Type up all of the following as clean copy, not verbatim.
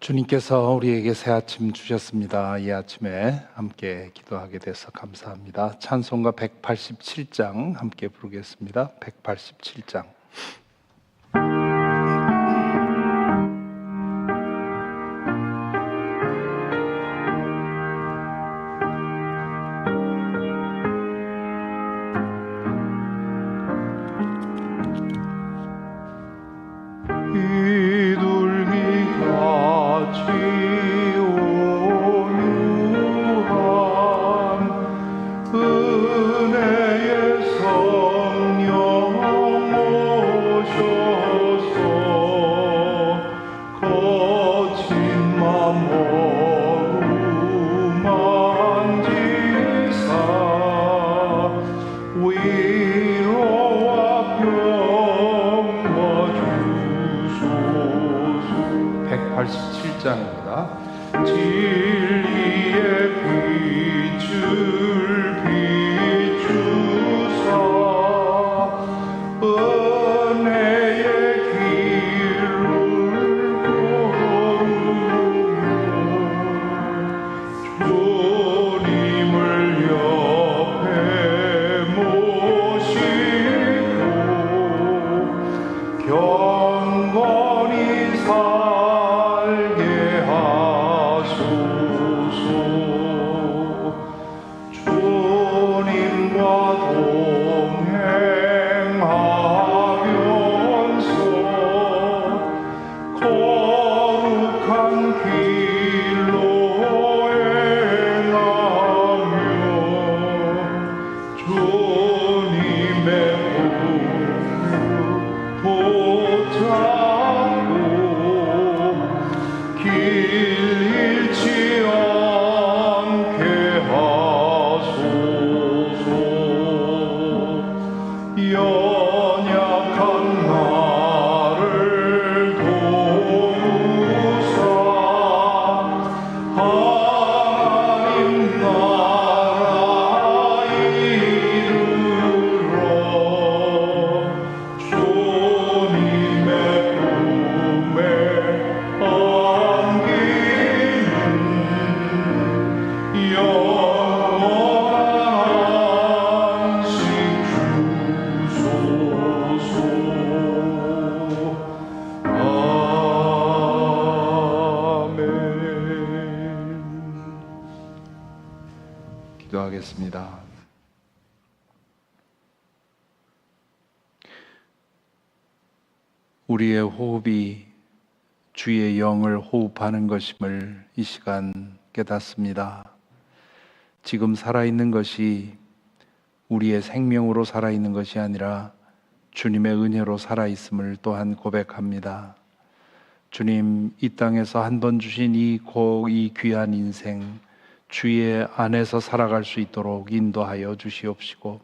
주님께서 우리에게 새 아침 주셨습니다. 이 아침에 함께 기도하게 돼서 감사합니다. 찬송가 187장 함께 부르겠습니다. 187장. 진리의 빛을 비추사 은혜의 길을 걸으며 주님을 옆에 모시고 경건히 살게 하소서. 주님과 동행하면서 거룩한 길로 행하며 주님의 품을 붙잡고 길 잃지 않게 하소서. 연약한 나를 도우사 하나님 나라 이르러 주님의 품에 안기는 영원한 안식 주소서. 아멘. 기도하겠습니다. 우리의 호흡이 주의 영을 호흡하는 것임을 이 시간 깨닫습니다. 지금 살아있는 것이 우리의 생명으로 살아있는 것이 아니라 주님의 은혜로 살아있음을 또한 고백합니다. 주님, 이 땅에서 한 번 주신 이 귀한 인생 주의 안에서 살아갈 수 있도록 인도하여 주시옵시고,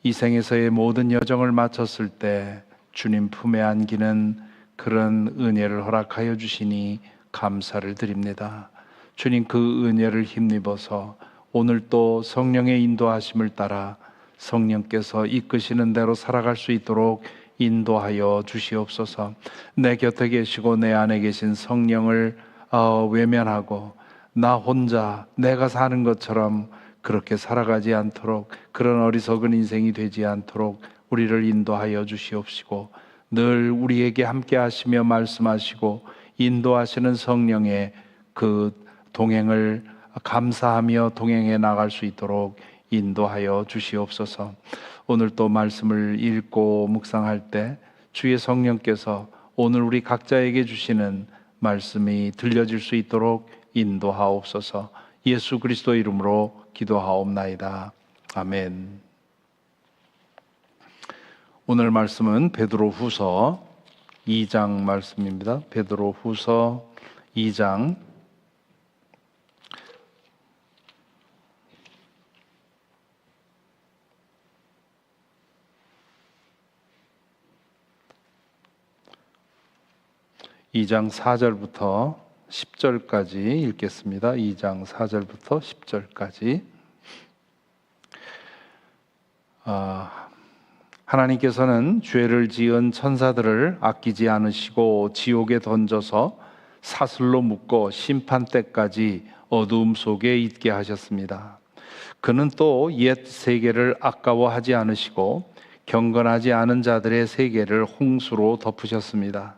이 생에서의 모든 여정을 마쳤을 때 주님 품에 안기는 그런 은혜를 허락하여 주시니 감사를 드립니다. 주님, 그 은혜를 힘입어서 오늘 또 성령의 인도하심을 따라 성령께서 이끄시는 대로 살아갈 수 있도록 인도하여 주시옵소서. 내 곁에 계시고 내 안에 계신 성령을 외면하고 나 혼자 내가 사는 것처럼 그렇게 살아가지 않도록, 그런 어리석은 인생이 되지 않도록 우리를 인도하여 주시옵시고, 늘 우리에게 함께 하시며 말씀하시고 인도하시는 성령의 그 동행을 감사하며 동행해 나갈 수 있도록 인도하여 주시옵소서. 오늘 또 말씀을 읽고 묵상할 때 주의 성령께서 오늘 우리 각자에게 주시는 말씀이 들려질 수 있도록 인도하옵소서. 예수 그리스도 이름으로 기도하옵나이다. 아멘. 오늘 말씀은 베드로후서 2장 말씀입니다. 베드로후서 2장 2장 4절부터 10절까지 읽겠습니다. 2장 4절부터 10절까지. 하나님께서는 죄를 지은 천사들을 아끼지 않으시고 지옥에 던져서 사슬로 묶어 심판 때까지 어두움 속에 있게 하셨습니다. 그는 또 옛 세계를 아까워하지 않으시고 경건하지 않은 자들의 세계를 홍수로 덮으셨습니다.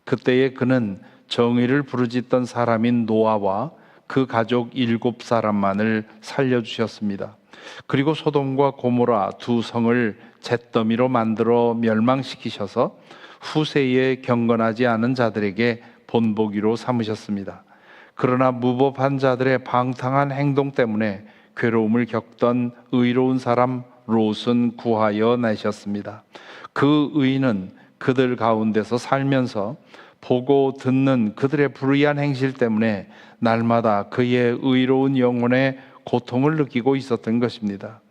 그때에 그는 정의를 부르짖던 사람인 노아와 그 가족 7사람만을 살려주셨습니다. 그리고 소돔과 고모라 두 성을 잿더미로 만들어 멸망시키셔서 후세에 경건하지 않은 자들에게 본보기로 삼으셨습니다. 그러나 무법한 자들의 방탕한 행동 때문에 괴로움을 겪던 의로운 사람 롯은 구하여 내셨습니다. 그 의인은 그들 가운데서 살면서 보고 듣는 그들의 불의한 행실 때문에 날마다 그의 의로운 영혼의 고통을 느끼고 있었던 것입니다.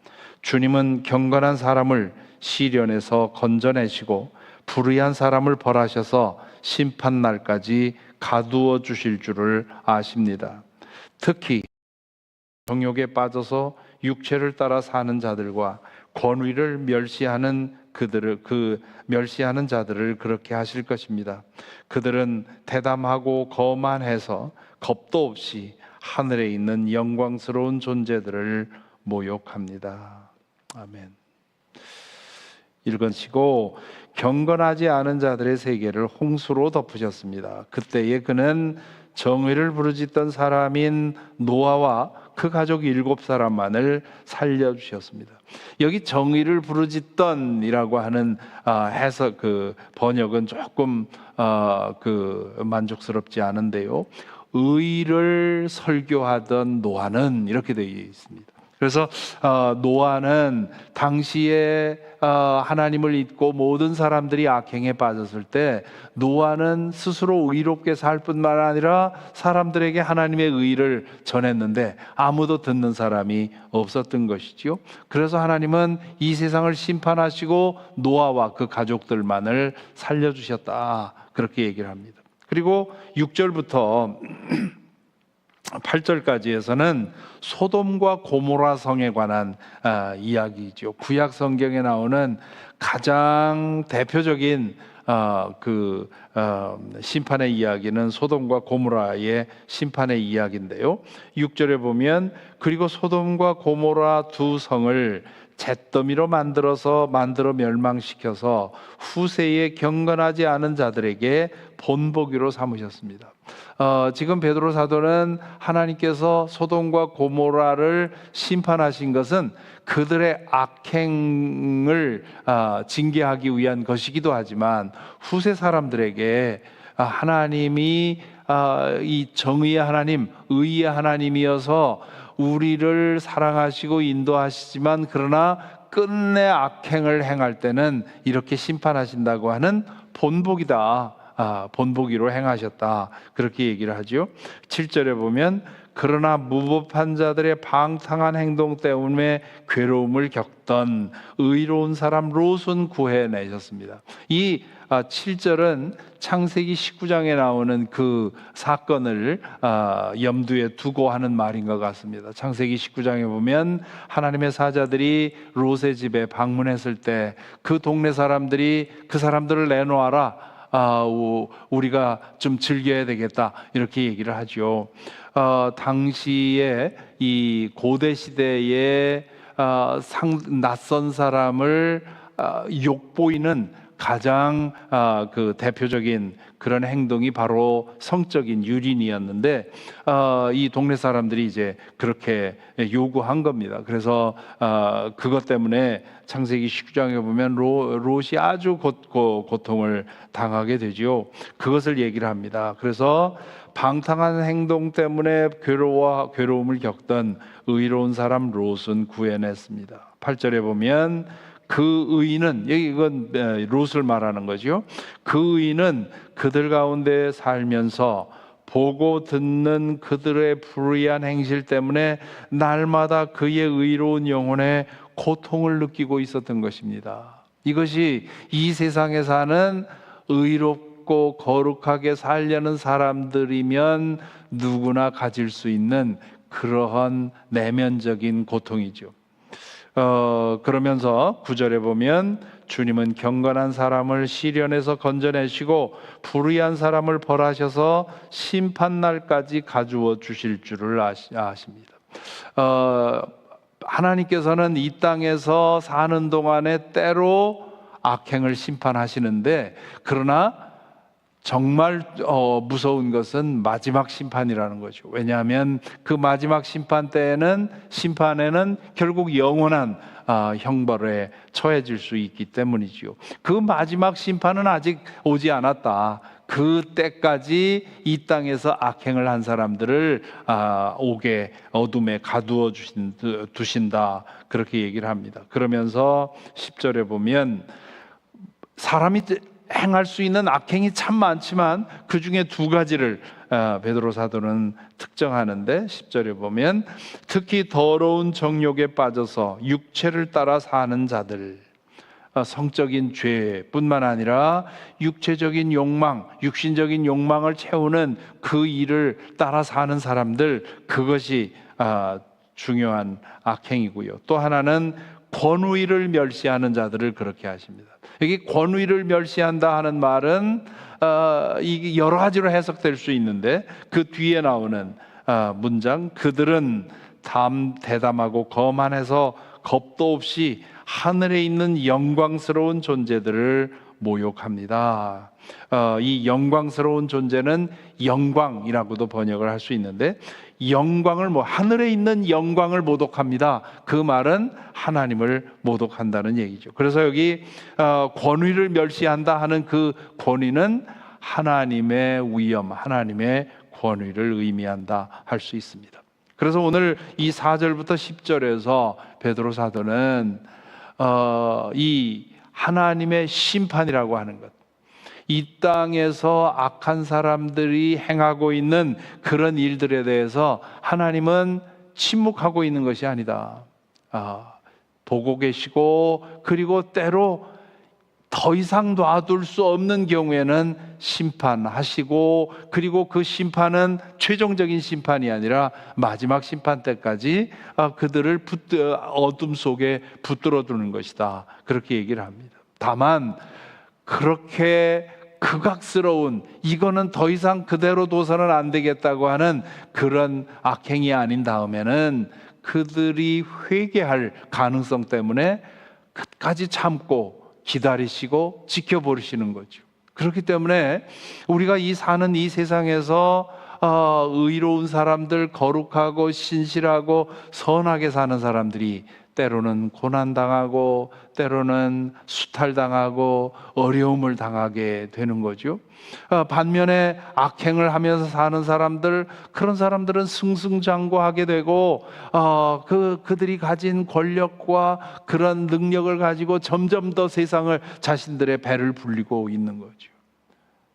주님은 경건한 사람을 시련에서 건져내시고 불의한 사람을 벌하셔서 심판날까지 가두어 주실 줄을 아십니다. 특히 정욕에 빠져서 육체를 따라 사는 자들과 권위를 멸시하는 멸시하는 자들을 그렇게 하실 것입니다. 그들은 대담하고 거만해서 겁도 없이 하늘에 있는 영광스러운 존재들을 모욕합니다. 아멘. 읽으시고 경건하지 않은 자들의 세계를 홍수로 덮으셨습니다. 그때에 그는 정의를 부르짖던 사람인 노아와 그 가족 7사람만을 살려주셨습니다. 여기 정의를 부르짖던이라고 하는 해석 번역은 조금 만족스럽지 않은데요. 의를 설교하던 노아는 이렇게 되어 있습니다. 그래서 노아는 당시에 하나님을 잊고 모든 사람들이 악행에 빠졌을 때 노아는 스스로 의롭게 살 뿐만 아니라 사람들에게 하나님의 의를 전했는데 아무도 듣는 사람이 없었던 것이죠. 그래서 하나님은 이 세상을 심판하시고 노아와 그 가족들만을 살려주셨다, 그렇게 얘기를 합니다. 그리고 6절부터 8절까지에서는 소돔과 고모라 성에 관한 이야기죠. 구약 성경에 나오는 가장 대표적인 심판의 이야기는 소돔과 고모라의 심판의 이야기인데요. 6절에 보면 그리고 소돔과 고모라 두 성을 잿더미로 만들어 멸망시켜서 후세에 경건하지 않은 자들에게 본보기로 삼으셨습니다. 지금 베드로 사도는 하나님께서 소돔과 고모라를 심판하신 것은 그들의 악행을 징계하기 위한 것이기도 하지만 후세 사람들에게 하나님이 이 정의의 하나님, 의의 하나님이어서 우리를 사랑하시고 인도하시지만 그러나 끝내 악행을 행할 때는 이렇게 심판하신다고 하는 본보기다, 본보기로 행하셨다, 그렇게 얘기를 하죠. 7절에 보면 그러나 무법한 자들의 방탕한 행동 때문에 괴로움을 겪던 의로운 사람 롯은 구해내셨습니다. 이 7절은 창세기 19장에 나오는 그 사건을 염두에 두고 하는 말인 것 같습니다. 창세기 19장에 보면 하나님의 사자들이 롯의 집에 방문했을 때 그 동네 사람들이 그 사람들을 내놓아라, 우리가 좀 즐겨야 되겠다, 이렇게 얘기를 하죠. 당시에 이 고대 시대에 낯선 사람을 욕보이는 가장 대표적인 그런 행동이 바로 성적인 유린이었는데 이 동네 사람들이 이제 그렇게 요구한 겁니다. 그래서 그것 때문에 창세기 19장에 보면 롯이 아주 고통을 당하게 되지요. 그것을 얘기를 합니다. 그래서 방탕한 행동 때문에 괴로움을 겪던 의로운 사람 롯은 구해냈습니다. 8절에 보면 그 의인은, 이건 롯을 말하는 거죠. 그 의인은 그들 가운데 살면서 보고 듣는 그들의 불의한 행실 때문에 날마다 그의 의로운 영혼에 고통을 느끼고 있었던 것입니다. 이것이 이 세상에 사는 의롭고 거룩하게 살려는 사람들이면 누구나 가질 수 있는 그러한 내면적인 고통이죠. 그러면서 9절에 보면 주님은 경건한 사람을 시련에서 건져내시고 불의한 사람을 벌하셔서 심판날까지 가주어 주실 줄을 아십니다. 하나님께서는 이 땅에서 사는 동안에 때로 악행을 심판하시는데, 그러나 정말 무서운 것은 마지막 심판이라는 거죠. 왜냐하면 그 마지막 심판에는 결국 영원한 형벌에 처해질 수 있기 때문이지요. 그 마지막 심판은 아직 오지 않았다. 그 때까지 이 땅에서 악행을 한 사람들을 옥에 어둠에 가두어 두신다, 그렇게 얘기를 합니다. 그러면서 10절에 보면 사람이 행할 수 있는 악행이 참 많지만 그 중에 두 가지를 베드로 사도는 특정하는데, 10절에 보면 특히 더러운 정욕에 빠져서 육체를 따라 사는 자들, 성적인 죄뿐만 아니라 육체적인 욕망, 육신적인 욕망을 채우는 그 일을 따라 사는 사람들, 그것이 중요한 악행이고요. 또 하나는 권위를 멸시하는 자들을 그렇게 하십니다. 여기 권위를 멸시한다 하는 말은 이게 여러 가지로 해석될 수 있는데, 그 뒤에 나오는 문장, 그들은 대담하고 거만해서 겁도 없이 하늘에 있는 영광스러운 존재들을 모욕합니다. 이 영광스러운 존재는 영광이라고도 번역을 할 수 있는데, 영광을 하늘에 있는 영광을 모독합니다. 그 말은 하나님을 모독한다는 얘기죠. 그래서 여기 권위를 멸시한다 하는 그 권위는 하나님의 위엄, 하나님의 권위를 의미한다 할 수 있습니다. 그래서 오늘 이 4절부터 10절에서 베드로 사도는 이 하나님의 심판이라고 하는 것, 이 땅에서 악한 사람들이 행하고 있는 그런 일들에 대해서 하나님은 침묵하고 있는 것이 아니다. 보고 계시고, 그리고 때로 더 이상 놔둘 수 없는 경우에는 심판하시고, 그리고 그 심판은 최종적인 심판이 아니라 마지막 심판 때까지 그들을 어둠 속에 붙들어 두는 것이다, 그렇게 얘기를 합니다. 다만 그렇게 극악스러운, 이거는 더 이상 그대로 둬서는 안 되겠다고 하는 그런 악행이 아닌 다음에는 그들이 회개할 가능성 때문에 끝까지 참고 기다리시고 지켜보시는 거죠. 그렇기 때문에 우리가 사는 이 세상에서 의로운 사람들, 거룩하고 신실하고 선하게 사는 사람들이 때로는 고난당하고 때로는 수탈당하고 어려움을 당하게 되는 거죠. 반면에 악행을 하면서 사는 사람들, 그런 사람들은 승승장구하게 되고 그들이 가진 권력과 그런 능력을 가지고 점점 더 세상을 자신들의 배를 불리고 있는 거죠.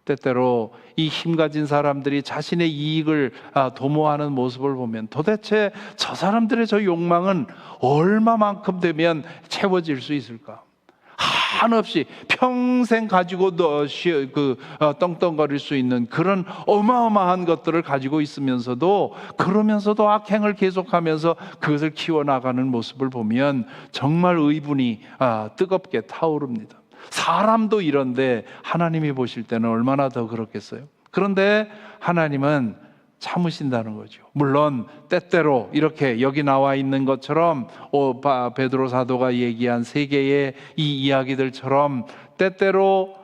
때때로 이 힘 가진 사람들이 자신의 이익을 도모하는 모습을 보면 도대체 저 사람들의 저 욕망은 얼마만큼 되면 채워질 수 있을까? 한없이 평생 가지고 떵떵거릴 수 있는 그런 어마어마한 것들을 가지고 있으면서도, 그러면서도 악행을 계속하면서 그것을 키워나가는 모습을 보면 정말 의분이 뜨겁게 타오릅니다. 사람도 이런데 하나님이 보실 때는 얼마나 더 그렇겠어요? 그런데 하나님은 참으신다는 거죠. 물론 때때로 이렇게 여기 나와 있는 것처럼 베드로 사도가 얘기한 세 개의 이 이야기들처럼 때때로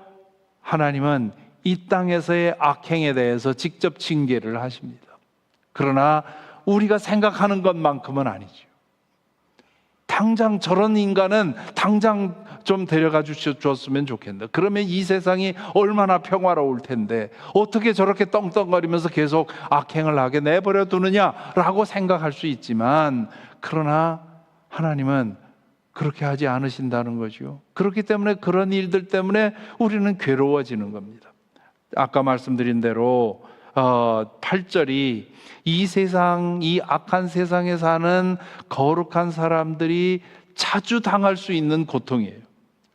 하나님은 이 땅에서의 악행에 대해서 직접 징계를 하십니다. 그러나 우리가 생각하는 것만큼은 아니죠. 당장 저런 인간은 당장 좀 데려가 주셨으면 좋겠는데, 그러면 이 세상이 얼마나 평화로울 텐데 어떻게 저렇게 떵떵거리면서 계속 악행을 하게 내버려 두느냐라고 생각할 수 있지만, 그러나 하나님은 그렇게 하지 않으신다는 거죠. 그렇기 때문에 그런 일들 때문에 우리는 괴로워지는 겁니다. 아까 말씀드린 대로 8절이 이 세상, 이 악한 세상에 사는 거룩한 사람들이 자주 당할 수 있는 고통이에요.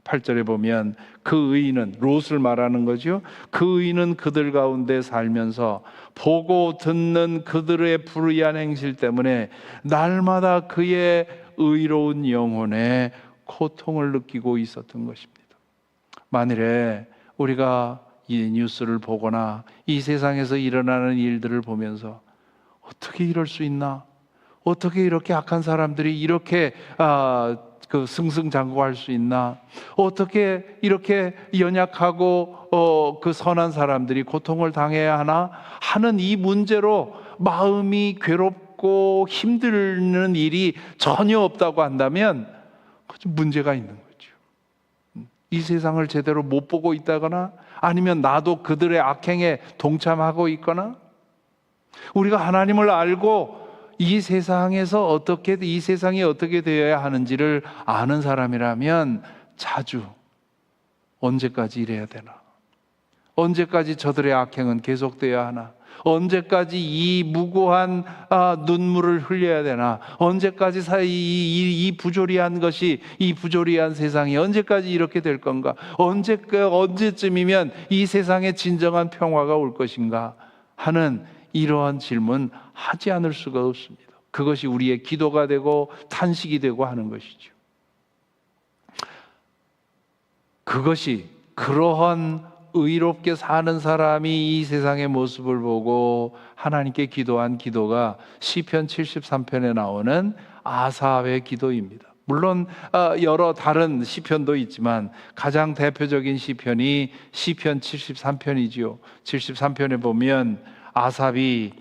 8절에 보면 그 의인은, 롯을 말하는 거죠. 그 의인은 그들 가운데 살면서 보고 듣는 그들의 불의한 행실 때문에 날마다 그의 의로운 영혼의 고통을 느끼고 있었던 것입니다. 만일에 우리가 이 뉴스를 보거나 이 세상에서 일어나는 일들을 보면서 어떻게 이럴 수 있나? 어떻게 이렇게 악한 사람들이 이렇게 승승장구할 수 있나? 어떻게 이렇게 연약하고 그 선한 사람들이 고통을 당해야 하나? 하는 이 문제로 마음이 괴롭고 힘드는 일이 전혀 없다고 한다면 좀 문제가 있는 거죠. 이 세상을 제대로 못 보고 있다거나 아니면 나도 그들의 악행에 동참하고 있거나 우리가 하나님을 알고 이 세상에서 어떻게 이 세상이 어떻게 되어야 하는지를 아는 사람이라면 자주 언제까지 이래야 되나? 언제까지 저들의 악행은 계속되어야 하나? 언제까지 이 무고한 눈물을 흘려야 되나? 언제까지 이 부조리한 것이, 이 부조리한 세상이 언제까지 이렇게 될 건가? 언제쯤이면 이 세상에 진정한 평화가 올 것인가? 하는 이러한 질문 하지 않을 수가 없습니다. 그것이 우리의 기도가 되고 탄식이 되고 하는 것이죠. 그것이 그러한 의롭게 사는 사람이 이 세상의 모습을 보고 하나님께 기도한 기도가 시편 73편에 나오는 아삽의 기도입니다. 물론 여러 다른 시편도 있지만 가장 대표적인 시편이 시편 73편이지요. 73편에 보면 아삽이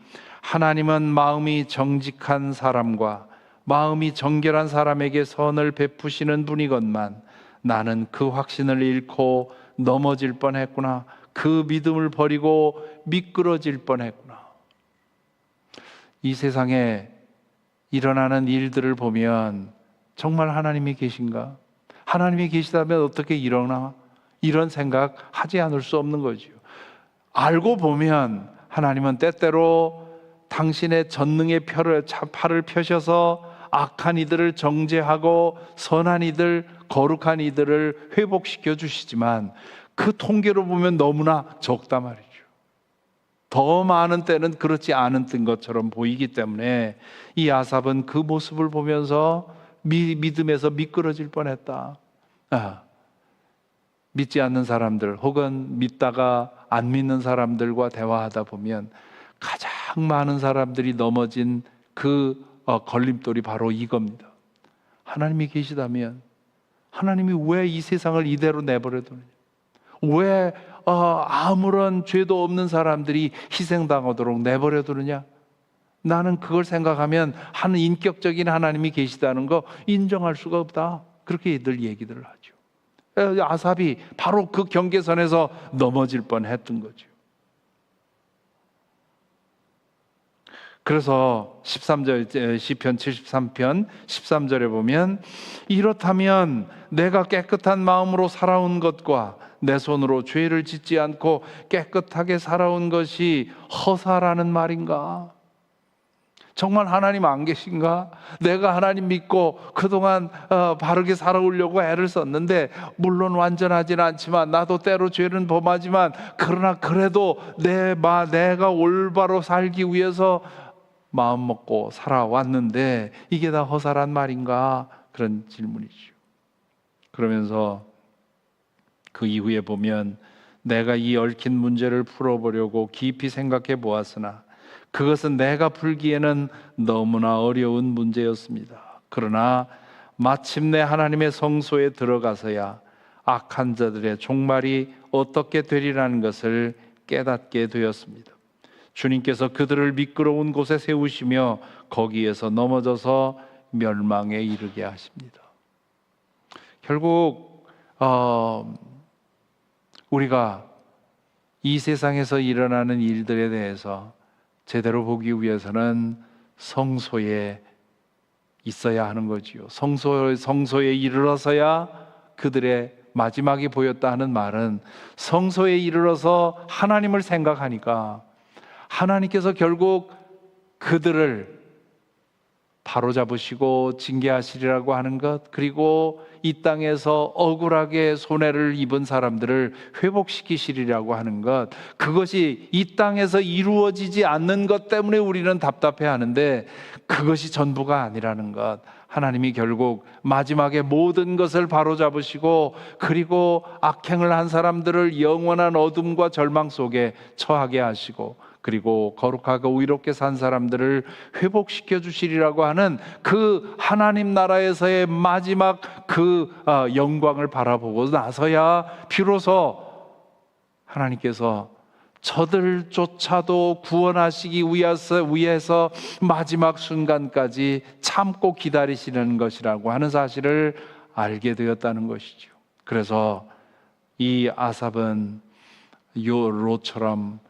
하나님은 마음이 정직한 사람과 마음이 정결한 사람에게 선을 베푸시는 분이건만 나는 그 확신을 잃고 넘어질 뻔했구나. 그 믿음을 버리고 미끄러질 뻔했구나. 이 세상에 일어나는 일들을 보면 정말 하나님이 계신가? 하나님이 계시다면 어떻게 일어나? 이런 생각 하지 않을 수 없는 거죠. 알고 보면 하나님은 때때로 당신의 전능의 팔을 펴셔서 악한 이들을 정죄하고 선한 이들, 거룩한 이들을 회복시켜 주시지만 그 통계로 보면 너무나 적다 말이죠. 더 많은 때는 그렇지 않은 것처럼 보이기 때문에 이 아삽은 그 모습을 보면서 믿음에서 미끄러질 뻔했다. 믿지 않는 사람들 혹은 믿다가 안 믿는 사람들과 대화하다 보면 가장 많은 사람들이 넘어진 그 걸림돌이 바로 이겁니다. 하나님이 계시다면 하나님이 왜 이 세상을 이대로 내버려 두느냐? 왜 아무런 죄도 없는 사람들이 희생당하도록 내버려 두느냐? 나는 그걸 생각하면 인격적인 하나님이 계시다는 거 인정할 수가 없다. 그렇게 늘 얘기들을 하죠. 아삽이 바로 그 경계선에서 넘어질 뻔했던 거죠. 그래서 13절 시편 73편 13절에 보면 이렇다면 내가 깨끗한 마음으로 살아온 것과 내 손으로 죄를 짓지 않고 깨끗하게 살아온 것이 허사라는 말인가? 정말 하나님 안 계신가? 내가 하나님 믿고 그동안 바르게 살아오려고 애를 썼는데 물론 완전하진 않지만 나도 때로 죄는 범하지만 그러나 그래도 내가 올바로 살기 위해서 마음 먹고 살아왔는데 이게 다 허사란 말인가? 그런 질문이죠. 그러면서 그 이후에 보면 내가 이 얽힌 문제를 풀어보려고 깊이 생각해 보았으나 그것은 내가 풀기에는 너무나 어려운 문제였습니다. 그러나 마침내 하나님의 성소에 들어가서야 악한 자들의 종말이 어떻게 되리라는 것을 깨닫게 되었습니다. 주님께서 그들을 미끄러운 곳에 세우시며 거기에서 넘어져서 멸망에 이르게 하십니다. 결국 우리가 이 세상에서 일어나는 일들에 대해서 제대로 보기 위해서는 성소에 있어야 하는 거지요. 성소에 이르러서야 그들의 마지막이 보였다 하는 말은 성소에 이르러서 하나님을 생각하니까 하나님께서 결국 그들을 바로잡으시고 징계하시리라고 하는 것, 그리고 이 땅에서 억울하게 손해를 입은 사람들을 회복시키시리라고 하는 것, 그것이 이 땅에서 이루어지지 않는 것 때문에 우리는 답답해하는데 그것이 전부가 아니라는 것, 하나님이 결국 마지막에 모든 것을 바로잡으시고 그리고 악행을 한 사람들을 영원한 어둠과 절망 속에 처하게 하시고 그리고 거룩하고 의롭게 산 사람들을 회복시켜 주시리라고 하는 그 하나님 나라에서의 마지막 그 영광을 바라보고 나서야 비로소 하나님께서 저들조차도 구원하시기 위해서 마지막 순간까지 참고 기다리시는 것이라고 하는 사실을 알게 되었다는 것이죠. 그래서 이 아삽은 롯처럼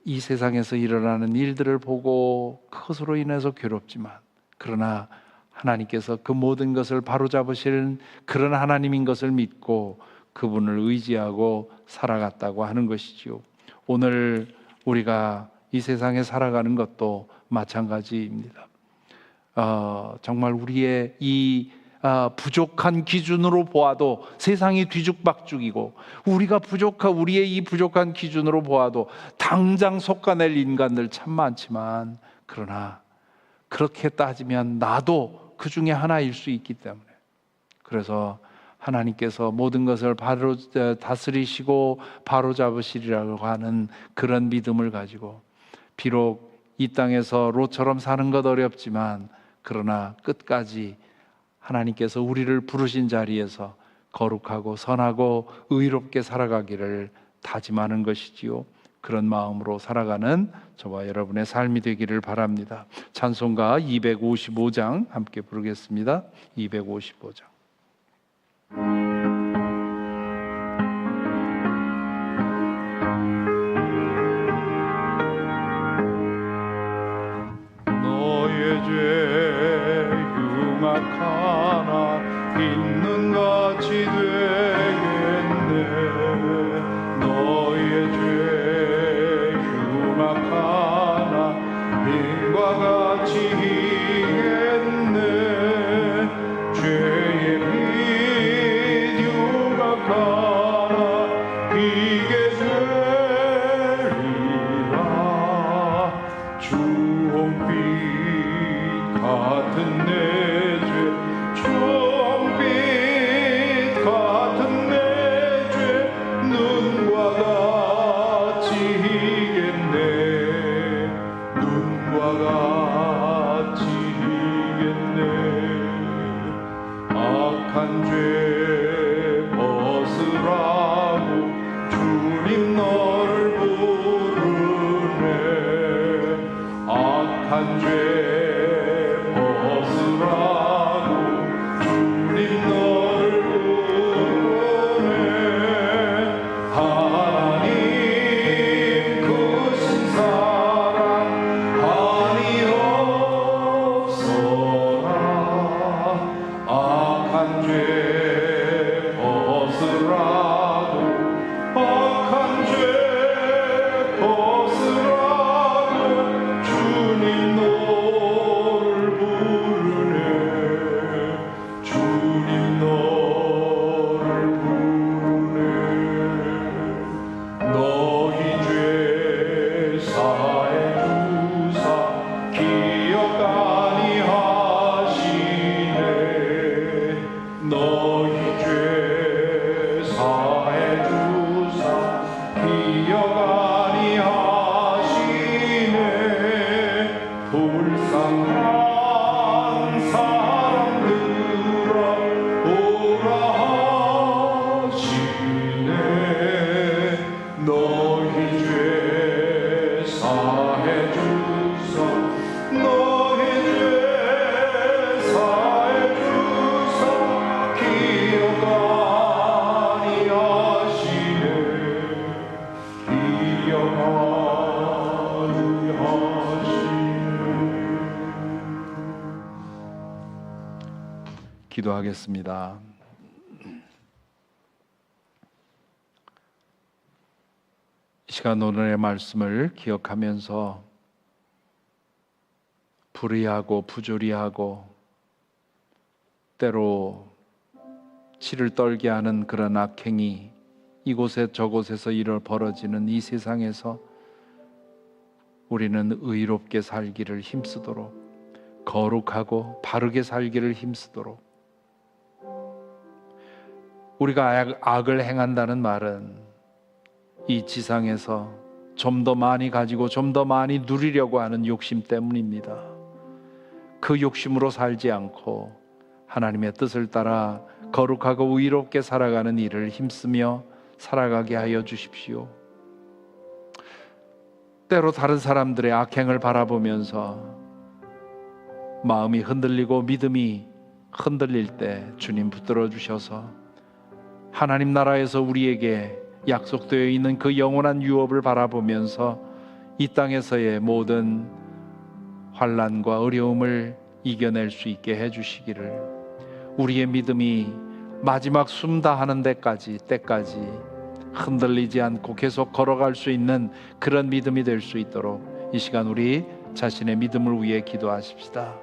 이 세상에서 일어나는 일들을 보고 그것으로 인해서 괴롭지만 그러나 하나님께서 그 모든 것을 바로잡으시는 그런 하나님인 것을 믿고 그분을 의지하고 살아갔다고 하는 것이지요. 오늘 우리가 이 세상에 살아가는 것도 마찬가지입니다. 정말 우리의 이 부족한 기준으로 보아도 세상이 뒤죽박죽이고 우리의 이 부족한 기준으로 보아도 당장 속아낼 인간들 참 많지만 그러나 그렇게 따지면 나도 그 중에 하나일 수 있기 때문에 그래서 하나님께서 모든 것을 바로 다스리시고 바로 잡으시리라고 하는 그런 믿음을 가지고 비록 이 땅에서 롯처럼 사는 것 어렵지만 그러나 끝까지 하나님께서 우리를 부르신 자리에서 거룩하고 선하고 의롭게 살아가기를 다짐하는 것이지요. 그런 마음으로 살아가는 저와 여러분의 삶이 되기를 바랍니다. 찬송가 255장 함께 부르겠습니다. 255장. 너의 죄 흉악하나 있는 같이 되겠네. 너의 죄 흉악하나 빈과 같이 희겠네. 죄의 빛 흉악하나 비게 되리라. 주홍빛 같은 내 죄, 주홍빛 같은 내 죄, 눈과 같이 희겠네. 눈과 같이 희겠네. 악한 죄 벗으라고 주님 너를 부르네. 악한 죄 벗으라고 주님 너를 부르네. 하나님 크신 사랑 한이 없어라. 악한 죄 벗으라고 악한 죄 벗으라고 주님 너를 부르네. 주님 너를 부르네. 너희 죄 사해 주사 기억 아니하시네. 너희 죄 사해 주사 기억 아니하시네. 불쌍한 사람들아 오라 하시네. 너희 죄 사해 주사 너희 죄 사해 주사 기억 아니하시네. 기억 아니하시네. 기도하겠습니다. 이 시간 오늘의 말씀을 기억하면서 불의하고 부조리하고 때로 치를 떨게 하는 그런 악행이 이곳에 저곳에서 벌어지는 이 세상에서 우리는 의롭게 살기를 힘쓰도록 거룩하고 바르게 살기를 힘쓰도록, 우리가 악을 행한다는 말은 이 지상에서 좀 더 많이 가지고 좀 더 많이 누리려고 하는 욕심 때문입니다. 그 욕심으로 살지 않고 하나님의 뜻을 따라 거룩하고 의롭게 살아가는 일을 힘쓰며 살아가게 하여 주십시오. 때로 다른 사람들의 악행을 바라보면서 마음이 흔들리고 믿음이 흔들릴 때 주님 붙들어 주셔서 하나님 나라에서 우리에게 약속되어 있는 그 영원한 유업을 바라보면서 이 땅에서의 모든 환난과 어려움을 이겨낼 수 있게 해주시기를, 우리의 믿음이 마지막 숨 다하는 때까지 흔들리지 않고 계속 걸어갈 수 있는 그런 믿음이 될 수 있도록 이 시간 우리 자신의 믿음을 위해 기도하십시다.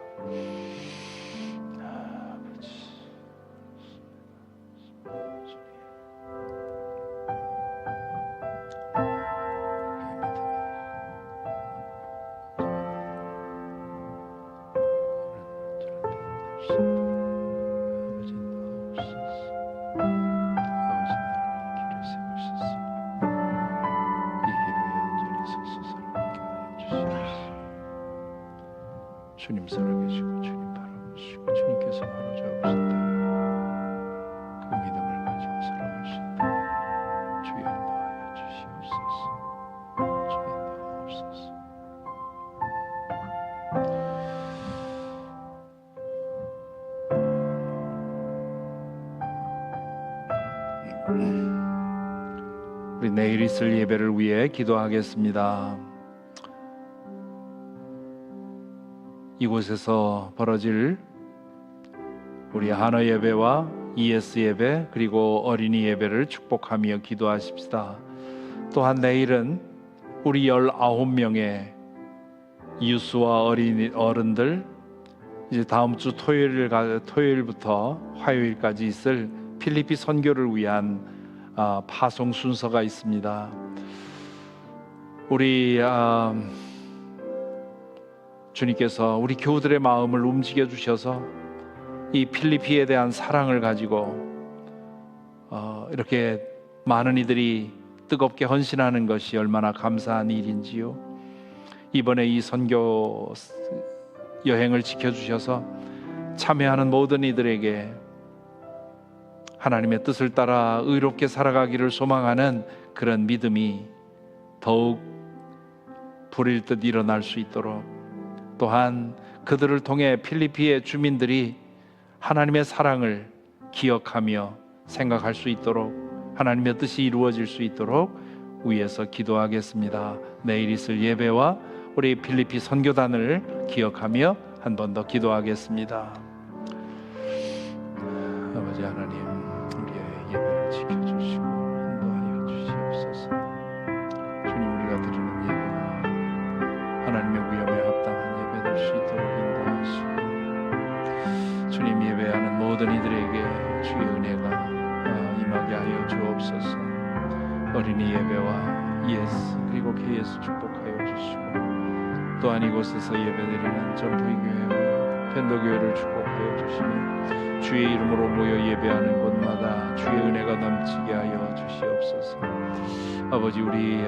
주님 살아계시고 주님 바라보시고 주님께서 바로 잡으신다. 그 믿음을 가지고 살아갈 수 있다. 주여 인도하여 주시옵소서. 주여 인도하옵소서. 우리 내일 있을 예배를 위해 기도하겠습니다. 이곳에서 벌어질 우리 한어 예배와 ES 예배 그리고 어린이 예배를 축복하며 기도하십시다. 또한 내일은 우리 19명의 유수와 어른들, 이제 다음 주 토요일부터 화요일까지 있을 필리핀 선교를 위한 파송 순서가 있습니다. 우리 주님께서 우리 교우들의 마음을 움직여 주셔서 이 필리핀에 대한 사랑을 가지고 이렇게 많은 이들이 뜨겁게 헌신하는 것이 얼마나 감사한 일인지요. 이번에 이 선교 여행을 지켜주셔서 참여하는 모든 이들에게 하나님의 뜻을 따라 의롭게 살아가기를 소망하는 그런 믿음이 더욱 불일 듯 일어날 수 있도록, 또한 그들을 통해 필리핀의 주민들이 하나님의 사랑을 기억하며 생각할 수 있도록, 하나님의 뜻이 이루어질 수 있도록 위에서 기도하겠습니다. 내일 있을 예배와 우리 필리핀 선교단을 기억하며 한 번 더 기도하겠습니다. 아버지 하나님, 우리의 예배를 지켜주시고 인도하여 주시옵소서. 주님, 우리가 드리는 예배가 하나님의 위엄에 합당한 예배 될 수 있도록 인도하시고, 주님 예배하는 모든 이들에게 주의 은혜가 임하게 하여 주옵소서. 어린이 예배와 ES 그리고 KS 축복하여 주시고, 또한 이곳에서 예배드리는 점프교회와 펜더교회를 축복하여 주시며 주의 이름으로 모여 예배하는 곳마다 주의 은혜가 넘치게 하여 주시옵소서. 아버지, 우리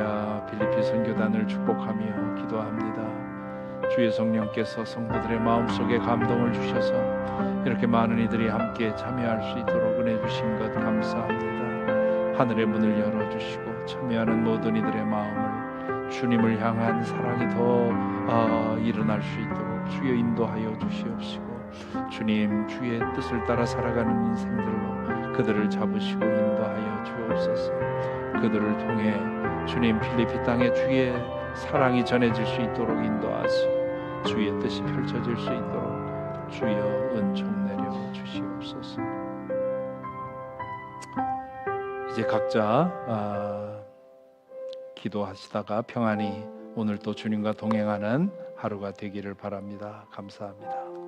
필리핀 선교단을 축복하며 기도합니다. 주의 성령께서 성도들의 마음속에 감동을 주셔서 이렇게 많은 이들이 함께 참여할 수 있도록 은혜 주신 것 감사합니다. 하늘의 문을 열어주시고 참여하는 모든 이들의 마음을 주님을 향한 사랑이 더 일어날 수 있도록 주여 인도하여 주시옵시고, 주님 주의 뜻을 따라 살아가는 인생들로 그들을 잡으시고 인도하여 주옵소서. 그들을 통해 주님 필리핀 땅에 주의 사랑이 전해질 수 있도록 인도하시고 주의 뜻이 펼쳐질 수 있도록 주여 은총 내려 주시옵소서. 이제 각자 기도하시다가 평안히 오늘 또 주님과 동행하는 하루가 되기를 바랍니다. 감사합니다.